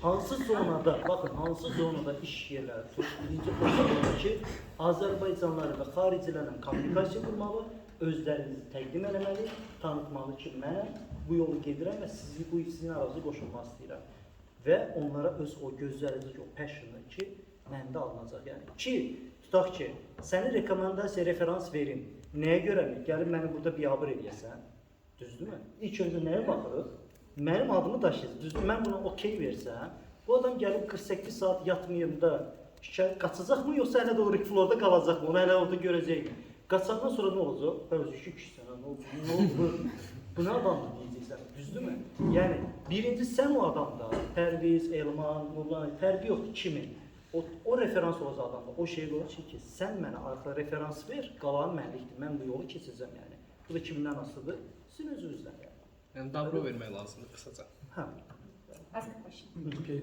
hansı zonada, bakın hansı zonada iş yerləri tutub, birinci prosedurda ki, Azərbaycanlılar və xaricilərlə kommunikasiya qurmalı, özlərinizi təqdim eləməli, tanıtmalı ki, mən bu yolu gedirəm və sizin aranızda qoşulmaq istəyirəm. Və onlara öz o gözlərizdəki o passion'ı ki, məndə alınacaq. Yəni ki, tutaq ki, səni rekomendasiya, referans verim. Nəyə görə mi? Gəlib məni burada biabır eləyəsən. Düzdürmü? İlk öncə nəyə baxırıq? Mənim adımı daşıyır. Düzdür? Mən buna okey versəm, bu adam gəlib 48 saat yatmayım da şikayət qaçacaqmı, yoxsa hələ də o Rick-Florda qalacaqmı? Onu hələ orada görəcəkmi? Qaçandan sonra nə olacaq? Özü ki, sənə nə oldu? Nə oldu? Bu nə adamdır deyəcəksən, düzdürmü? Yəni, birinci sən o adamda, Pərviz, Elman, Nurlan, fərqi yoxdur, kimin? O referans olacaq adamda, o şey olacaq ki, sən mənə arxa referans ver, qalan mənlikdir, mən bu yolu keçəcəm yəni. Bu da kimdən asılıdır? Sizin özünüzdən yəni. Yəni, dobro vermək lazımdır qısaca. Hə. Azərbaycan. Okay,